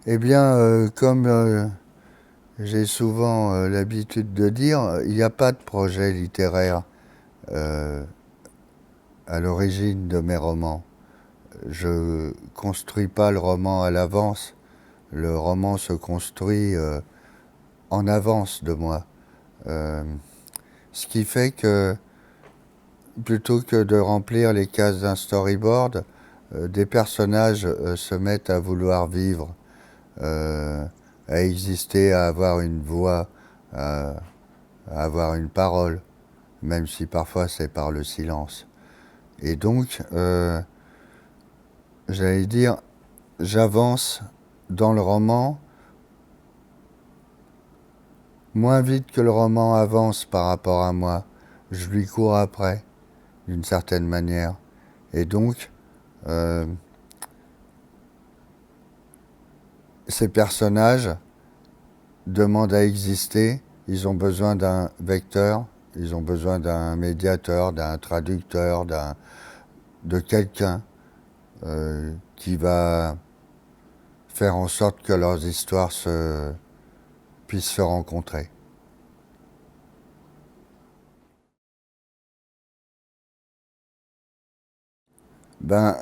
Eh bien, comme j'ai souvent l'habitude de dire, il n'y a pas de projet littéraire euh, à l'origine de mes romans. Je construis pas le roman à l'avance. Le roman se construit en avance de moi. Euh, Ce qui fait que plutôt que de remplir les cases d'un storyboard, des personnages se mettent à vouloir vivre, euh, à exister, à avoir une voix, à avoir une parole, même si parfois c'est par le silence. Et donc, j'allais dire, j'avance dans le roman moins vite que le roman avance par rapport à moi. Je lui cours après, d'une certaine manière. Et donc, euh, ces personnages demandent à exister, ils ont besoin d'un vecteur, ils ont besoin d'un médiateur, d'un traducteur, de quelqu'un qui va faire en sorte que leurs histoires puissent se rencontrer. Ben,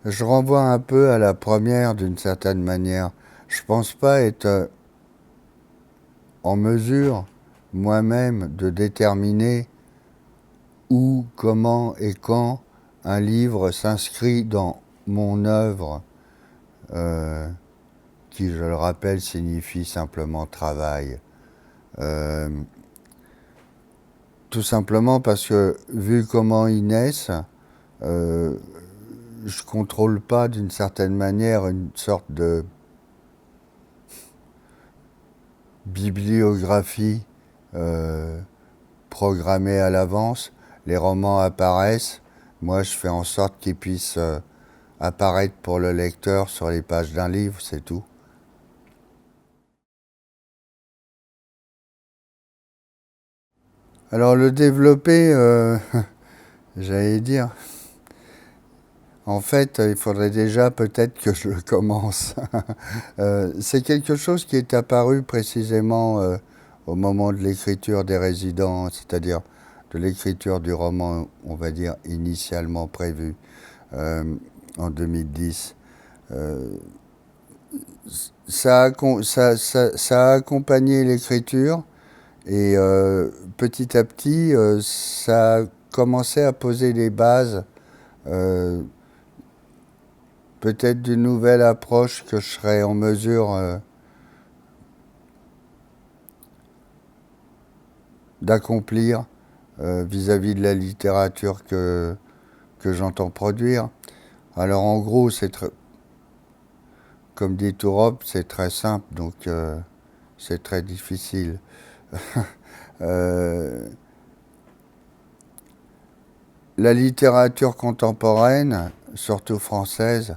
je renvoie un peu à la première d'une certaine manière. Je pense pas être en mesure moi-même de déterminer où, comment et quand un livre s'inscrit dans mon œuvre, euh, qui, je le rappelle, signifie simplement travail. Euh, Tout simplement parce que, vu comment ils naissent, euh, je contrôle pas d'une certaine manière une sorte de bibliographie euh, programmée à l'avance. Les romans apparaissent, moi je fais en sorte qu'ils puissent apparaître pour le lecteur sur les pages d'un livre, c'est tout. Alors le développer, j'allais dire, en fait, il faudrait déjà peut-être que je le commence. C'est quelque chose qui est apparu précisément au moment de l'écriture des résidents, c'est-à-dire de l'écriture du roman, on va dire, initialement prévu euh, en 2010. Euh, ça a accompagné l'écriture et petit à petit, ça a commencé à poser les bases euh, peut-être d'une nouvelle approche que je serais en mesure d'accomplir vis-à-vis de la littérature que j'entends produire. Alors en gros, comme dit Tourop, c'est très simple, donc c'est très difficile. Euh, la littérature contemporaine, surtout française,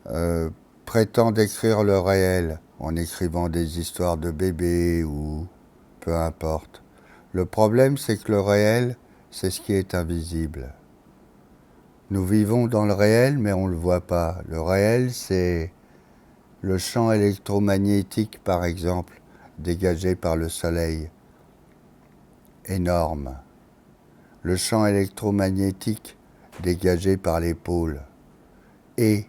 euh, prétend décrire le réel en écrivant des histoires de bébés ou peu importe. Le problème, c'est que le réel, c'est ce qui est invisible. Nous vivons dans le réel, mais on ne le voit pas. Le réel, c'est le champ électromagnétique, par exemple, dégagé par le soleil. Énorme. Le champ électromagnétique dégagé par les pôles et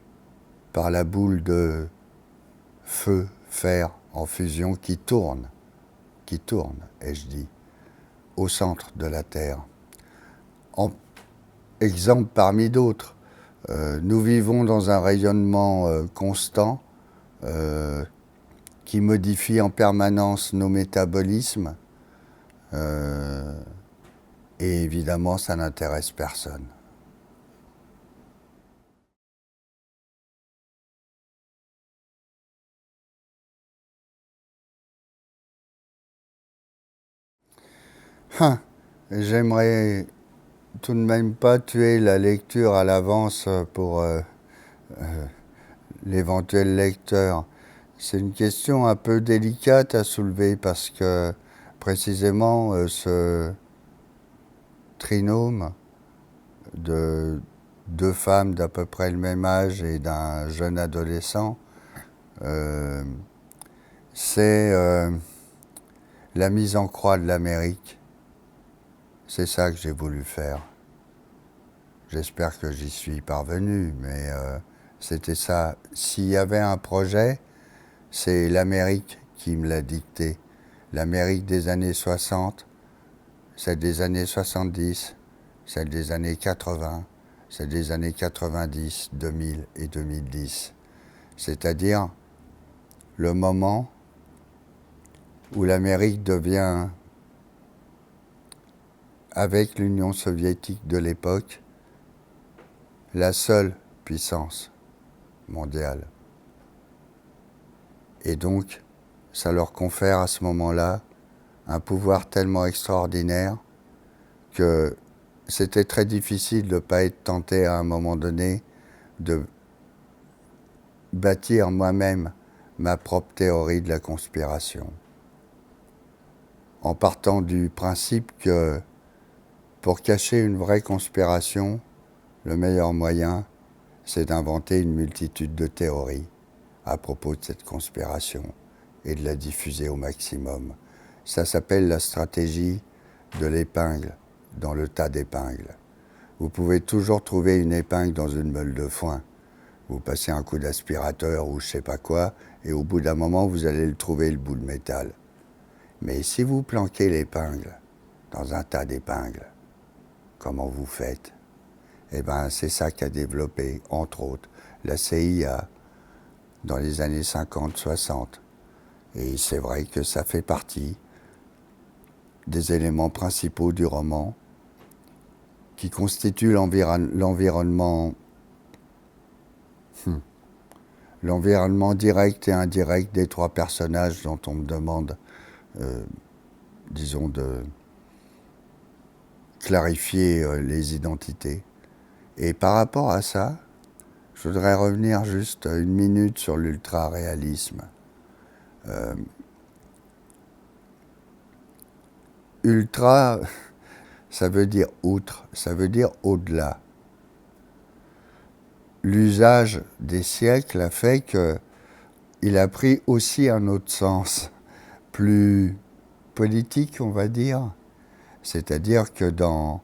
par la boule de feu, fer en fusion qui tourne, ai-je dit, au centre de la Terre. En exemple parmi d'autres, nous vivons dans un rayonnement constant euh, qui modifie en permanence nos métabolismes et évidemment ça n'intéresse personne. Hein, j'aimerais tout de même pas tuer la lecture à l'avance pour l'éventuel lecteur. C'est une question un peu délicate à soulever parce que précisément ce trinôme de deux femmes d'à peu près le même âge et d'un jeune adolescent euh, c'est la mise en croix de l'Amérique. C'est ça que j'ai voulu faire. J'espère que j'y suis parvenu, mais c'était ça. S'il y avait un projet, c'est l'Amérique qui me l'a dicté. L'Amérique des années 60, celle des années 70, celle des années 80, celle des années 90, 2000 et 2010. C'est-à-dire le moment où l'Amérique devient, avec l'Union soviétique de l'époque, la seule puissance mondiale. Et donc, ça leur confère à ce moment-là un pouvoir tellement extraordinaire que c'était très difficile de ne pas être tenté à un moment donné de bâtir moi-même ma propre théorie de la conspiration. En partant du principe que pour cacher une vraie conspiration, le meilleur moyen, c'est d'inventer une multitude de théories à propos de cette conspiration et de la diffuser au maximum. Ça s'appelle la stratégie de l'épingle dans le tas d'épingles. Vous pouvez toujours trouver une épingle dans une meule de foin. Vous passez un coup d'aspirateur ou je sais pas quoi, et au bout d'un moment, vous allez le trouver, le bout de métal. Mais si vous planquez l'épingle dans un tas d'épingles, comment vous faites? Eh bien, c'est ça qu'a développé, entre autres, la CIA dans les années 50-60. Et c'est vrai que ça fait partie des éléments principaux du roman qui constituent l'environnement direct et indirect des trois personnages dont on me demande, disons, de clarifier les identités. Et par rapport à ça, je voudrais revenir juste une minute sur l'ultra-réalisme. Ultra, ça veut dire outre, ça veut dire au-delà. L'usage des siècles a fait qu'il a pris aussi un autre sens, plus politique, on va dire. C'est-à-dire que dans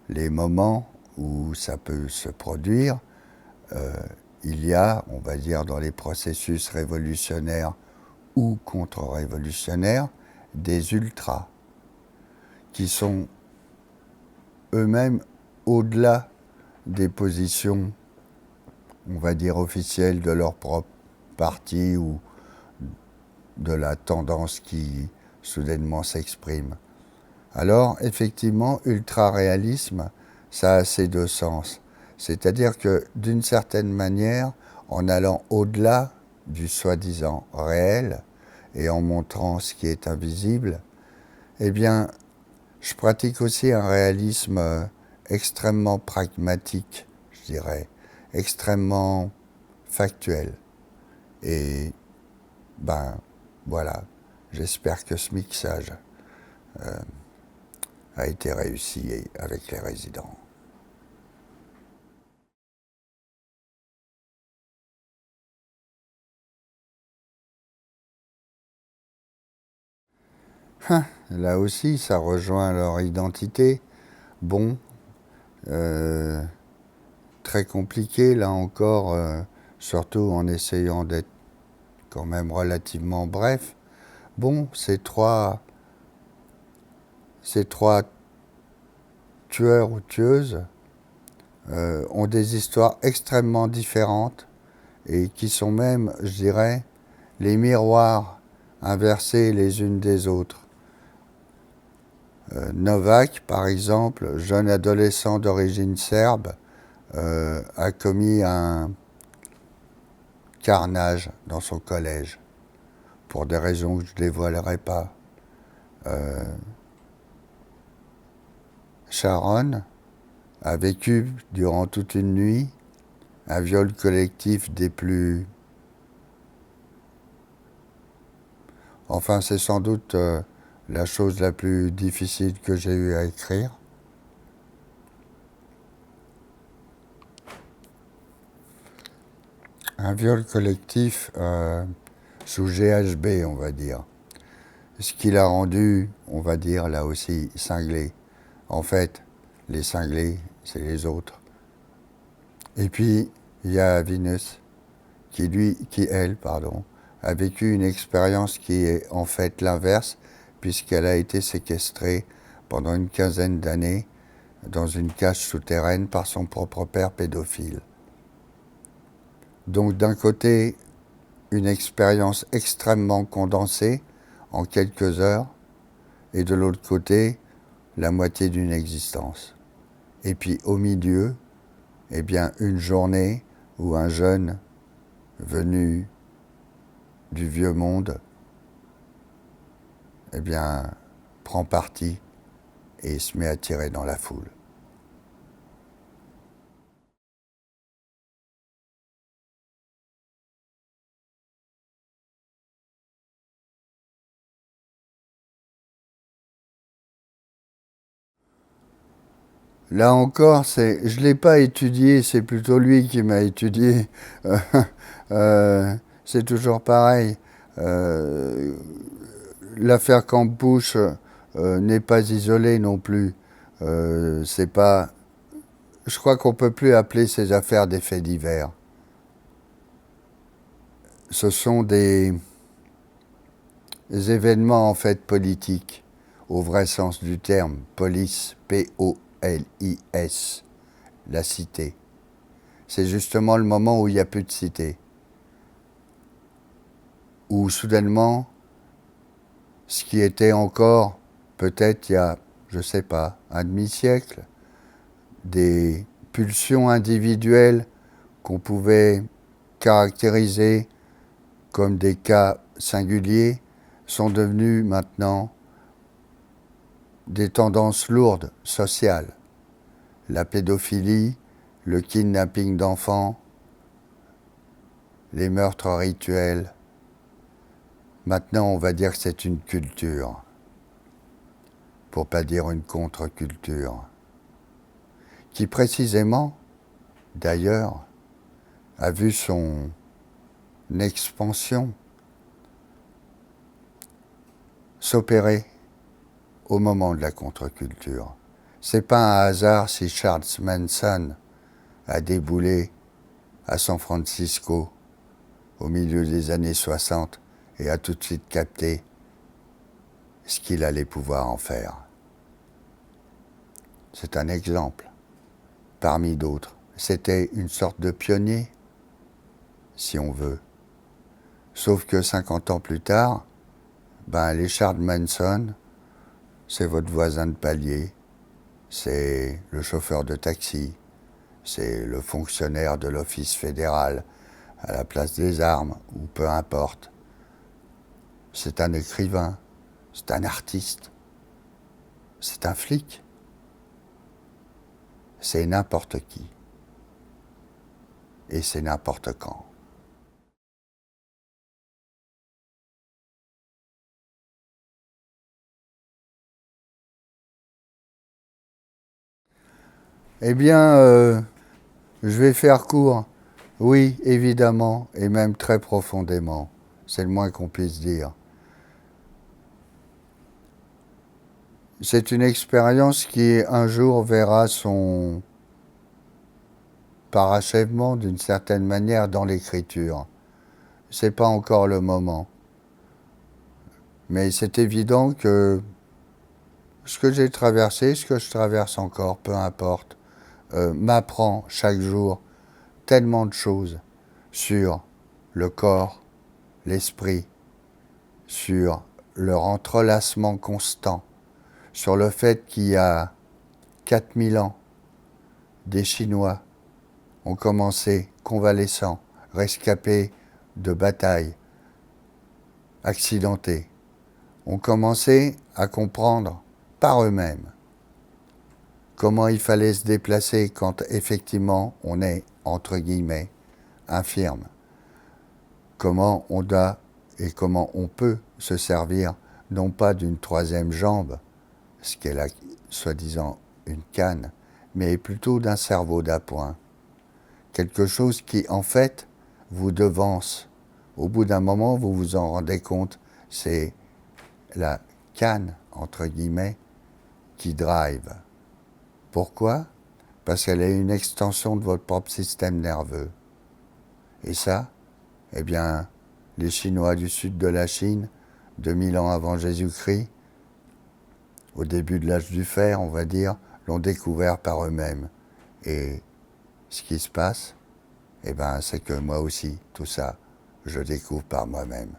les moments où ça peut se produire, il y a, on va dire, dans les processus révolutionnaires ou contre-révolutionnaires, des ultras qui sont eux-mêmes au-delà des positions, on va dire, officielles de leur propre parti ou de la tendance qui soudainement s'exprime. Alors, effectivement, ultra-réalisme, ça a ces deux sens. C'est-à-dire que, d'une certaine manière, en allant au-delà du soi-disant réel et en montrant ce qui est invisible, eh bien, je pratique aussi un réalisme extrêmement pragmatique, je dirais, extrêmement factuel. Et, ben, voilà, j'espère que ce mixage a été réussi avec les résidents. Là aussi, ça rejoint leur identité. Bon, euh, très compliqué, là encore, surtout en essayant d'être quand même relativement bref. Bon, ces trois tueurs ou tueuses ont des histoires extrêmement différentes et qui sont même, je dirais, les miroirs inversés les unes des autres. Novak, par exemple, jeune adolescent d'origine serbe, a commis un carnage dans son collège, pour des raisons que je ne dévoilerai pas. Sharon a vécu durant toute une nuit un viol collectif des plus... Enfin, c'est sans doute la chose la plus difficile que j'ai eu à écrire. un viol collectif sous GHB, on va dire. Ce qui l'a rendu, on va dire, là aussi, cinglé. En fait, les cinglés, c'est les autres. Et puis, il y a Venus, elle, a vécu une expérience qui est en fait l'inverse, puisqu'elle a été séquestrée pendant une quinzaine d'années dans une cage souterraine par son propre père pédophile. Donc d'un côté, une expérience extrêmement condensée en quelques heures, et de l'autre côté, la moitié d'une existence. Et puis au milieu, eh bien, une journée où un jeune venu du vieux monde, eh bien, prend parti et se met à tirer dans la foule. Là encore, je l'ai pas étudié, c'est plutôt lui qui m'a étudié. C'est toujours pareil. Euh, L'affaire Camp-Bush n'est pas isolée non plus. C'est pas. Je crois qu'on peut plus appeler ces affaires des faits divers. Ce sont des événements en fait politiques, au vrai sens du terme. Police, P-O-L-I-S, la cité. C'est justement le moment où il n'y a plus de cité. Où soudainement, ce qui était encore, peut-être il y a, je sais pas, un demi-siècle, des pulsions individuelles qu'on pouvait caractériser comme des cas singuliers, sont devenues maintenant des tendances lourdes, sociales. La pédophilie, le kidnapping d'enfants, les meurtres rituels. Maintenant, on va dire que c'est une culture, pour pas dire une contre-culture, qui précisément, d'ailleurs, a vu son expansion s'opérer au moment de la contre-culture. C'est pas un hasard si Charles Manson a déboulé à San Francisco au milieu des années 60 et a tout de suite capté ce qu'il allait pouvoir en faire. C'est un exemple, parmi d'autres. C'était une sorte de pionnier, si on veut. Sauf que 50 ans plus tard, les Charles Manson, c'est votre voisin de palier, c'est le chauffeur de taxi, c'est le fonctionnaire de l'office fédéral, à la place des armes, ou peu importe. C'est un écrivain, c'est un artiste, c'est un flic, c'est n'importe qui. Et c'est n'importe quand. Eh bien, je vais faire court. Oui, évidemment, et même très profondément. C'est le moins qu'on puisse dire. C'est une expérience qui, un jour, verra son parachèvement d'une certaine manière dans l'écriture. C'est pas encore le moment. Mais c'est évident que ce que j'ai traversé, ce que je traverse encore, peu importe, m'apprend chaque jour tellement de choses sur le corps, l'esprit, sur leur entrelacement constant, sur le fait qu'il y a 4000 ans, des Chinois ont commencé convalescents, rescapés de batailles, accidentés, ont commencé à comprendre par eux-mêmes comment il fallait se déplacer quand effectivement on est, entre guillemets, infirme. Comment on doit et comment on peut se servir non pas d'une troisième jambe, ce qu'est la soi-disant une canne, mais plutôt d'un cerveau d'appoint. Quelque chose qui, en fait, vous devance. Au bout d'un moment, vous vous en rendez compte, c'est la canne, entre guillemets, qui drive. Pourquoi? Parce qu'elle est une extension de votre propre système nerveux. Et ça, eh bien, les Chinois du sud de la Chine, 2000 ans avant Jésus-Christ, au début de l'âge du fer, on va dire, l'ont découvert par eux-mêmes. Et ce qui se passe, eh ben, c'est que moi aussi, tout ça, je découvre par moi-même.